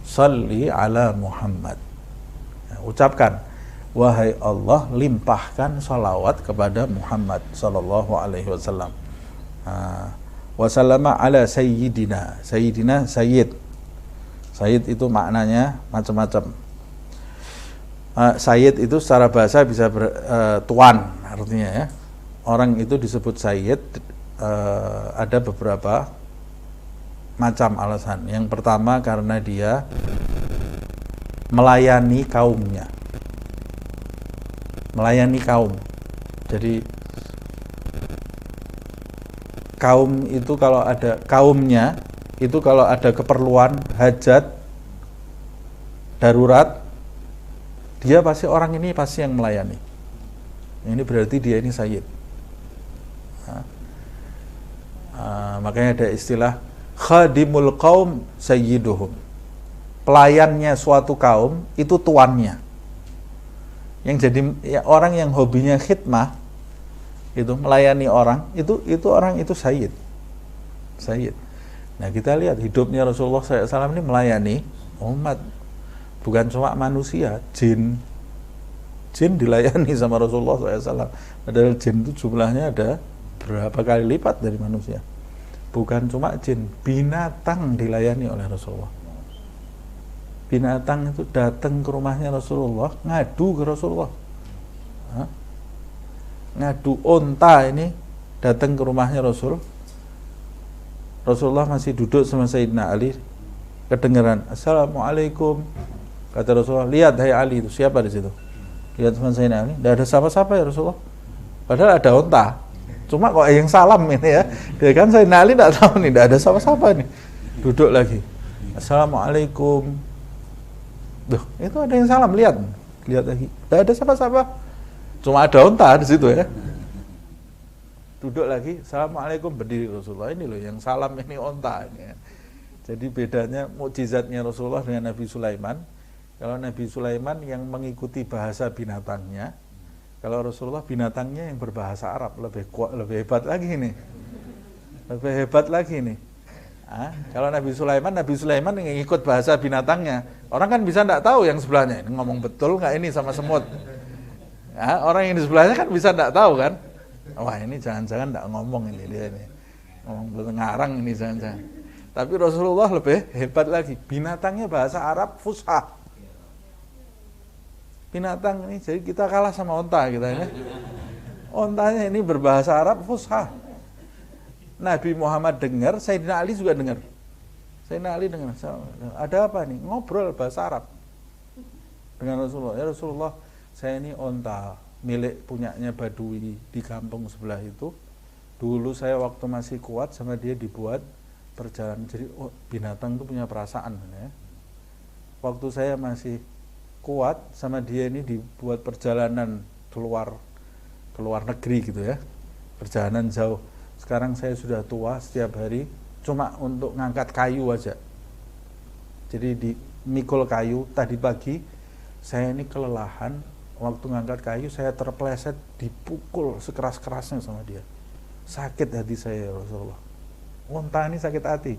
salli ala Muhammad. Ucapkan, wahai Allah, limpahkan salawat kepada Muhammad sallallahu alaihi wasallam. Wasallama ala sayyidina. Sayyidina, sayyid. Sayyid itu maknanya macam-macam. Sayyid itu secara bahasa bisa tuan artinya ya. Orang itu disebut sayyid ada beberapa macam alasan. Yang pertama karena dia melayani kaumnya. Melayani kaum. Jadi kaum itu kalau ada kaumnya itu kalau ada keperluan hajat darurat, dia pasti orang ini pasti yang melayani. Ini berarti dia ini sayyid. Makanya ada istilah khadimul qaum sayyiduhum. Pelayannya suatu kaum itu tuannya. Yang jadi ya, orang yang hobinya khidmah itu melayani orang, itu orang itu sayyid. Nah, kita lihat hidupnya Rasulullah SAW ini melayani umat, bukan cuma manusia, jin dilayani sama Rasulullah SAW. Padahal jin itu jumlahnya ada berapa kali lipat dari manusia. Bukan cuma jin, binatang dilayani oleh Rasulullah. Binatang itu datang ke rumahnya Rasulullah, ngadu ke Rasulullah. Ngadu onta ini datang ke rumahnya Rasulullah masih duduk sama Sayyidina Ali, kedengeran Assalamualaikum, kata Rasulullah, lihat hai Ali, itu siapa di situ? Lihat sama Sayyidina Ali, tidak ada siapa-siapa ya Rasulullah, padahal ada onta, cuma kok yang salam ini ya, dia kan Sayyidina Ali tidak tahu nih, tidak ada siapa-siapa nih, duduk lagi, Assalamualaikum, duh, itu ada yang salam, lihat lagi, tidak ada siapa-siapa. Cuma ada onta di situ ya. Duduk lagi, Assalamualaikum, berdiri Rasulullah. Ini loh yang salam ini onta ini ya. Jadi bedanya mukjizatnya Rasulullah dengan Nabi Sulaiman. Kalau Nabi Sulaiman yang mengikuti bahasa binatangnya, kalau Rasulullah binatangnya yang berbahasa Arab, lebih hebat lagi nih. Lebih hebat lagi nih. Kalau Nabi Sulaiman ngikut bahasa binatangnya. Orang kan bisa enggak tahu yang sebelahnya ini ngomong betul nggak ini sama semut. Orang yang di sebelahnya kan bisa enggak tahu kan. Wah ini jangan-jangan enggak ngomong ini dia ini. Ngomong ngarang ini jangan-jangan. Tapi Rasulullah lebih hebat lagi. Binatangnya bahasa Arab fusha. Binatang ini jadi kita kalah sama onta kita ini. Ontanya ini berbahasa Arab fusha. Nabi Muhammad dengar, Sayyidina Ali juga dengar. Sayyidina Ali dengar, ada apa nih? Ngobrol bahasa Arab dengan Rasulullah. Ya Rasulullah, saya ini onta milik punyanya Badui di kampung sebelah itu. Dulu saya waktu masih kuat sama dia dibuat perjalanan. Jadi binatang itu punya perasaan. Ya. Waktu saya masih kuat sama dia ini dibuat perjalanan keluar negeri gitu ya. Perjalanan jauh. Sekarang saya sudah tua, setiap hari cuma untuk ngangkat kayu aja. Jadi di mikul kayu, tadi pagi saya ini kelelahan, waktu ngangkat kayu saya terpleset, dipukul sekeras-kerasnya sama dia. Sakit hati saya ya Rasulullah. Onta ini sakit hati.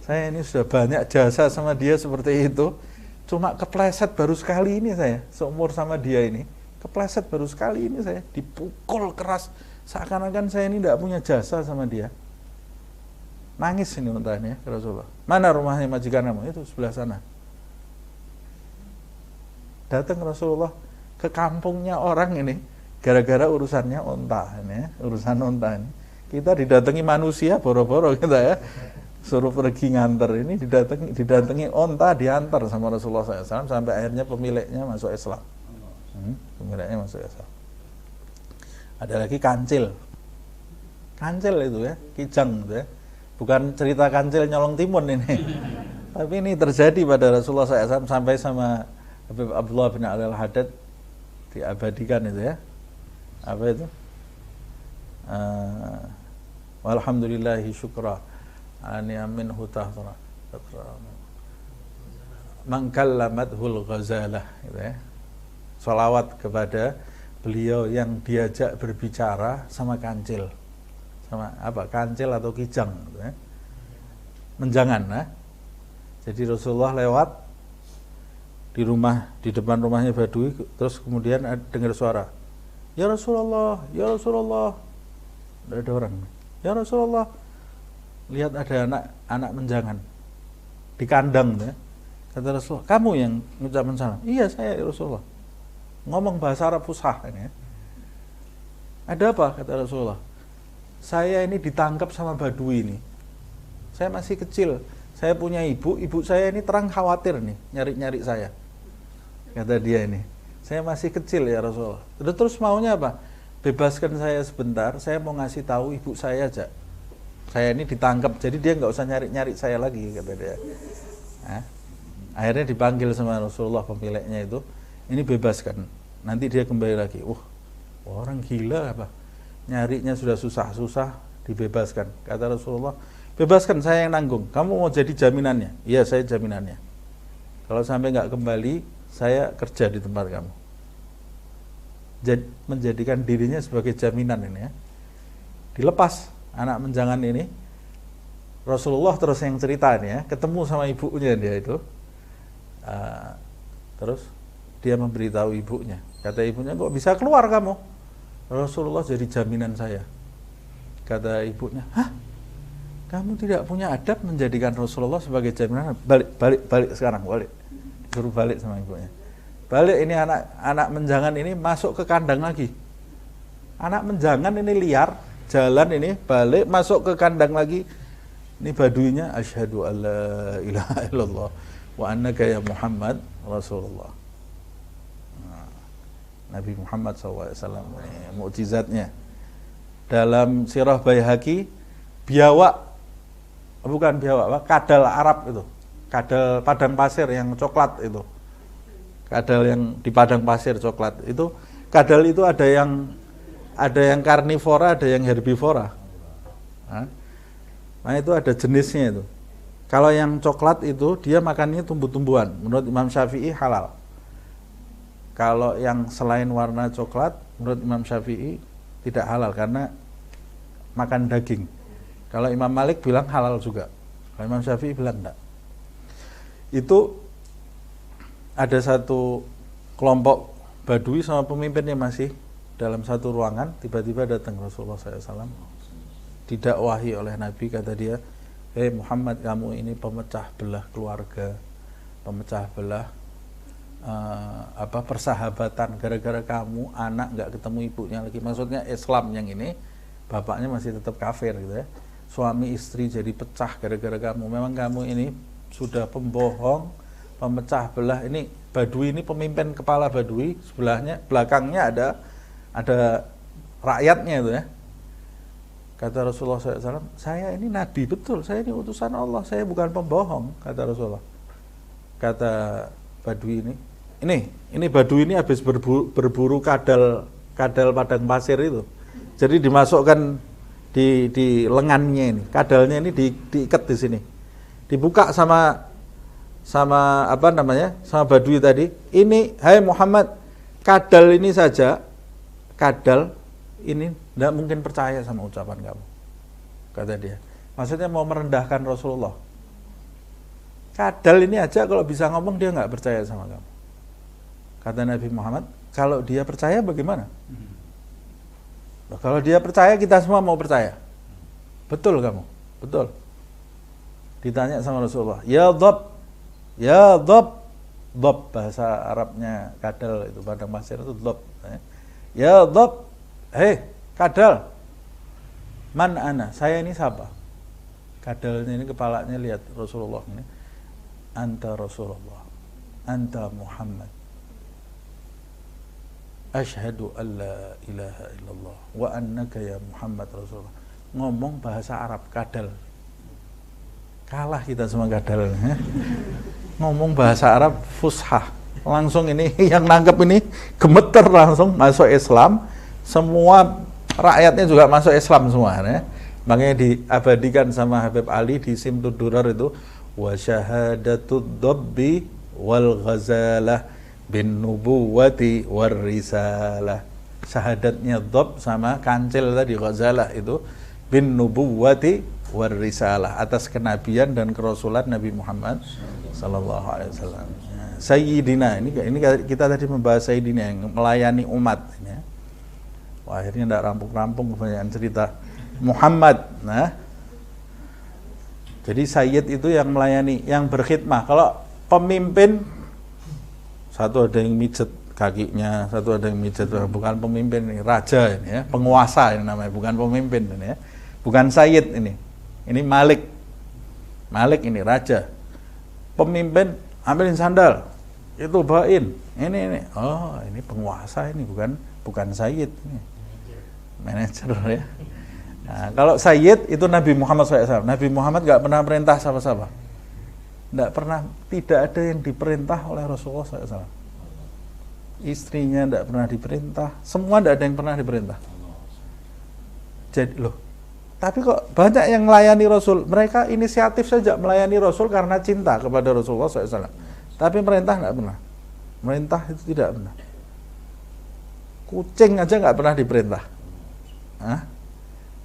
Saya ini sudah banyak jasa sama dia seperti itu, cuma kepleset baru sekali ini saya, seumur sama dia ini. Kepleset baru sekali ini saya, dipukul keras. Seakan-akan saya ini tidak punya jasa sama dia. Nangis ini ontanya ya Rasulullah. Mana rumahnya majikan kamu? Itu sebelah sana. Datang Rasulullah ke kampungnya orang ini gara-gara urusannya onta ini ya, urusan onta ini. Kita didatangi manusia boro-boro kita ya. Suruh pergi nganter ini didatangi onta diantar sama Rasulullah SAW sampai akhirnya pemiliknya masuk Islam. Pemiliknya masuk Islam. Ada lagi kancil itu ya, kijang gitu ya. Bukan cerita kancil nyolong timun ini. Tapi ini terjadi pada Rasulullah SAW sampai sama Habib Abdullah bin Ali Al-Haddad diabadikan itu ya. Apa itu? Walhamdulillahi syukra ala ni'amin hutahra man kallamadhul ghazalah gitu ya. Salawat kepada beliau yang diajak berbicara sama kancil, sama apa kancil atau kijang, gitu ya. Menjangan, nah. Jadi Rasulullah lewat di depan rumahnya Badui, terus kemudian dengar suara, ya Rasulullah, ya Rasulullah, ada orang, ya Rasulullah, lihat ada anak menjangan di kandang, ya. Kata Rasulullah, kamu yang mengucapkan salam? Iya saya ya Rasulullah. Ngomong bahasa Arab fusha ini. Ada apa? Kata Rasulullah. Saya ini ditangkap sama Badui ini. Saya masih kecil. Saya punya ibu saya ini terang khawatir nih, nyari-nyari saya. Kata dia ini. Saya masih kecil ya Rasulullah. Terus maunya apa? Bebaskan saya sebentar, saya mau ngasih tahu ibu saya aja. Saya ini ditangkap, jadi dia nggak usah nyari-nyari saya lagi, kata dia. Nah, akhirnya dipanggil sama Rasulullah pemiliknya itu. Ini bebaskan, nanti dia kembali lagi. Orang gila apa? Nyarinya sudah susah-susah, dibebaskan. Kata Rasulullah, bebaskan, saya yang nanggung. Kamu mau jadi jaminannya? Iya, saya jaminannya. Kalau sampai nggak kembali, saya kerja di tempat kamu. Menjadikan dirinya sebagai jaminan ini ya. Dilepas anak menjangan ini. Rasulullah terus yang cerita ini ya, ketemu sama ibunya dia itu. Terus dia memberitahu ibunya. Kata ibunya, kok bisa keluar kamu? Rasulullah jadi jaminan saya. Kata ibunya, hah? Kamu tidak punya adab menjadikan Rasulullah sebagai jaminan? Balik sekarang, balik. Suruh balik sama ibunya. Balik, ini anak menjangan ini masuk ke kandang lagi. Anak menjangan ini liar, jalan ini, balik, masuk ke kandang lagi. Ini baduinya, asyhadu alla ilaha illallah wa annaka ya Muhammad Rasulullah. Nabi Muhammad SAW, mukjizatnya. Dalam sirah Baihaqi, kadal Arab itu, kadal padang pasir yang coklat itu, kadal yang di padang pasir coklat itu, kadal itu ada yang karnivora, ada yang herbivora. Nah itu ada jenisnya itu. Kalau yang coklat itu dia makannya tumbuh-tumbuhan, menurut Imam Syafi'i halal. Kalau yang selain warna coklat, menurut Imam Syafi'i tidak halal karena makan daging. Kalau Imam Malik bilang halal juga. Kalau Imam Syafi'i bilang enggak. Itu ada satu kelompok Badui sama pemimpinnya masih dalam satu ruangan, tiba-tiba datang Rasulullah SAW, didakwahi oleh Nabi, kata dia, "Hei Muhammad, kamu ini pemecah belah keluarga, pemecah belah persahabatan, gara-gara kamu anak nggak ketemu ibunya lagi." Maksudnya Islam yang ini bapaknya masih tetap kafir gitu ya. Suami istri jadi pecah gara-gara kamu. Memang kamu ini sudah pembohong, pemecah belah. Ini Badui, ini pemimpin kepala Badui, sebelahnya belakangnya ada rakyatnya itu ya. Kata Rasulullah SAW, "Saya ini nabi betul, saya ini utusan Allah, saya bukan pembohong," kata Rasulullah. Kata Badui ini Badui ini habis berburu kadal padang pasir itu. Jadi dimasukkan di lengannya ini, kadalnya ini diikat di sini. Dibuka sama Badui tadi. "Ini, hai Muhammad, kadal ini saja, kadal ini tidak mungkin percaya sama ucapan kamu," kata dia. Maksudnya mau merendahkan Rasulullah. Kadal ini aja kalau bisa ngomong dia nggak percaya sama kamu. Kata Nabi Muhammad, kalau dia percaya bagaimana? Kalau dia percaya, kita semua mau percaya. Betul kamu? Betul. Ditanya sama Rasulullah, "Ya dhab, ya dhab." Dhab bahasa Arabnya kadal itu, padang pasir itu dhab. "Ya dhab, hei kadal, man ana, saya ini siapa?" Kadalnya ini kepalanya lihat Rasulullah ini, "Anta Rasulullah, anta Muhammad, asyhadu an la ilaha illallah wa annaka ya Muhammad Rasulullah." Ngomong bahasa Arab, kadal. Kalah kita sama kadal ya. Ngomong bahasa Arab fushah. Langsung ini yang nangkep ini gemeter, langsung masuk Islam. Semua rakyatnya juga masuk Islam semua ya. Makanya diabadikan sama Habib Ali di Simtud Durar itu, "Wa syahadatud dabbi wal ghazalah bin nubuwati war risalah." Syahadatnya dhab sama kancil tadi, ghazalah itu, bin nubuwati war risalah, atas kenabian dan kerasulan Nabi Muhammad sallallahu alaihi wasallam. Sayyidina, ini kita tadi membahas Sayyidina yang melayani umat ya. Wah, akhirnya tidak rampung-rampung kebanyakan cerita. Muhammad, nah, jadi Sayyid itu yang melayani, yang berkhidmah. Kalau pemimpin, satu ada yang mijet kakinya, satu ada yang mijet, bukan pemimpin ini, raja ini ya, penguasa ini namanya, bukan pemimpin ini ya, bukan Sayyid ini Malik, ini raja. Pemimpin ambilin sandal, itu bawain, ini, oh ini penguasa ini, bukan Sayyid ini, manajer ya. Nah, kalau Sayyid itu Nabi Muhammad SAW. Nabi Muhammad nggak pernah perintah siapa-siapa, tidak ada yang diperintah oleh Rasulullah SAW. Istrinya tidak pernah diperintah, semua tidak ada yang pernah diperintah. Jadi tapi kok banyak yang melayani Rasul. Mereka inisiatif saja melayani Rasul karena cinta kepada Rasulullah SAW. Tapi merintah nggak pernah. Merintah itu tidak pernah. Kucing aja nggak pernah diperintah.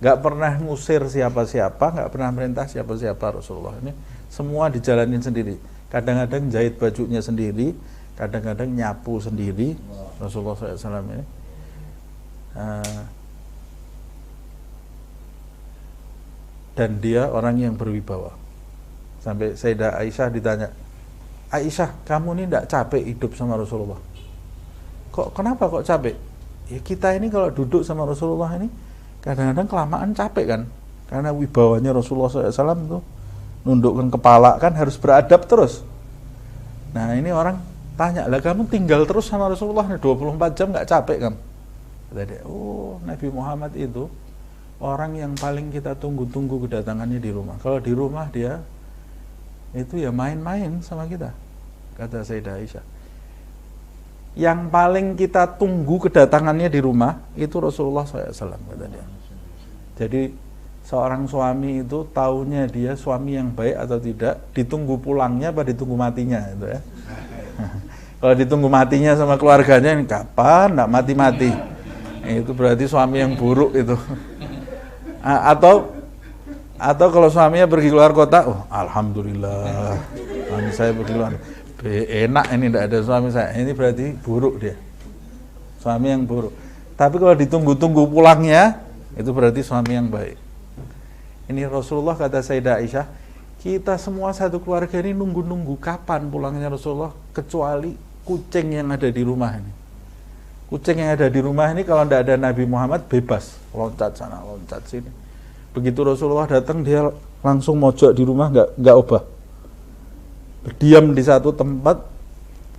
Nggak pernah ngusir siapa-siapa, nggak pernah merintah siapa-siapa Rasulullah. Ini semua dijalanin sendiri. Kadang-kadang jahit bajunya sendiri, kadang-kadang nyapu sendiri Rasulullah SAW ini. Dan dia orang yang berwibawa. Sampai Sayyidah Aisyah ditanya, "Aisyah, kamu ini tidak capek hidup sama Rasulullah?" Kenapa kok capek? Ya kita ini kalau duduk sama Rasulullah ini kadang-kadang kelamaan capek kan, karena wibawanya Rasulullah SAW itu nundukkan kepala kan, harus beradab terus. Nah ini orang tanya, "Lah kamu tinggal terus sama Rasulullah 24 jam nggak capek kan?" Kata dia, "Oh, Nabi Muhammad itu orang yang paling kita tunggu-tunggu kedatangannya di rumah. Kalau di rumah dia itu ya main-main sama kita," kata Sayyidah Aisyah. Yang paling kita tunggu kedatangannya di rumah itu Rasulullah SAW, kata dia. Jadi seorang suami itu taunya dia suami yang baik atau tidak ditunggu pulangnya apa ditunggu matinya itu ya. Kalau ditunggu matinya sama keluarganya, ini kapan nggak mati-mati, itu berarti suami yang buruk itu. Atau Atau kalau suaminya pergi keluar kota, oh alhamdulillah, suami saya pergi keluar. Enak ini tidak ada suami saya. Ini berarti buruk dia. Suami yang buruk. Tapi kalau ditunggu-tunggu pulangnya, itu berarti suami yang baik. Ini Rasulullah kata Sayyidah Aisyah, kita semua satu keluarga ini nunggu-nunggu kapan pulangnya Rasulullah, kecuali kucing yang ada di rumah ini. Kucing yang ada di rumah ini kalau tidak ada Nabi Muhammad bebas, loncat sana, loncat sini. Begitu Rasulullah datang, dia langsung mojok di rumah, nggak obah. Berdiam di satu tempat,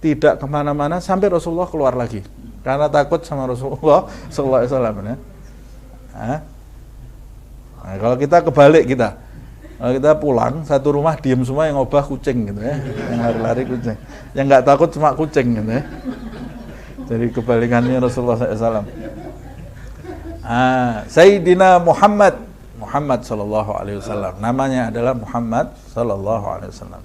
tidak kemana-mana sampai Rasulullah keluar lagi. Karena takut sama Rasulullah Sallallahu Alaihi Wasallam. Ya. Nah, kalau kita kebalik kalau kita pulang satu rumah diam semua, yang obah kucing gitu ya, yang lari-lari kucing, yang nggak takut cuma kucing gitu ya. Jadi kebalikannya Rasulullah SAW. Sayyidina Muhammad Sallallahu Alaihi Wasallam, namanya adalah Muhammad Sallallahu Alaihi Wasallam.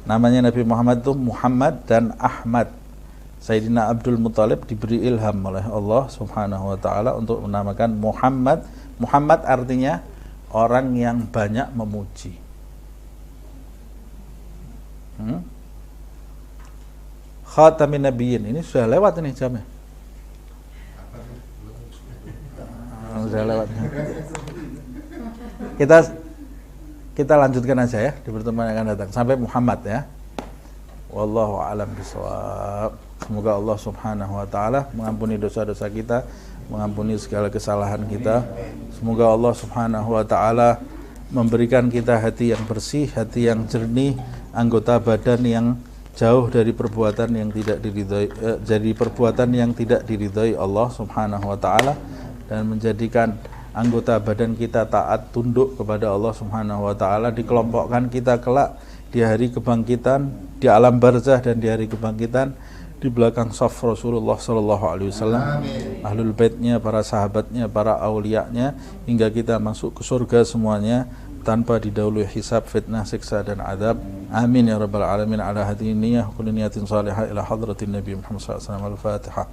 Namanya Nabi Muhammad itu Muhammad dan Ahmad. Sayyidina Abdul Muthalib diberi ilham oleh Allah Subhanahu Wa Taala untuk menamakan Muhammad. Muhammad artinya orang yang banyak memuji. Khatamin Nabiyyin, ini sudah lewat ini jamnya. Sudah lewat. Kita lanjutkan aja ya di pertemuan yang akan datang sampai Muhammad ya. Wallahu a'lam bishawab. Semoga Allah Subhanahu wa taala mengampuni dosa-dosa kita, mengampuni segala kesalahan kita. Semoga Allah Subhanahu wa taala memberikan kita hati yang bersih, hati yang jernih, anggota badan yang jauh dari perbuatan yang tidak diridhai, jadi perbuatan yang tidak diridhai Allah Subhanahu wa taala, dan menjadikan anggota badan kita taat tunduk kepada Allah Subhanahu wa taala, dikelompokkan kita kelak di hari kebangkitan, di alam barzah dan di hari kebangkitan di belakang shaf Rasulullah sallallahu alaihi wasallam, ahlul baitnya, para sahabatnya, para aulianya, hingga kita masuk ke surga semuanya tanpa didahului hisab, fitnah, siksa dan adab. Amin ya rabbal alamin. Ala hadhihi niyyah kullu niyatin salihah ila hadratin Nabi Muhammad sallallahu alaihi wasallam. Al-Fatihah.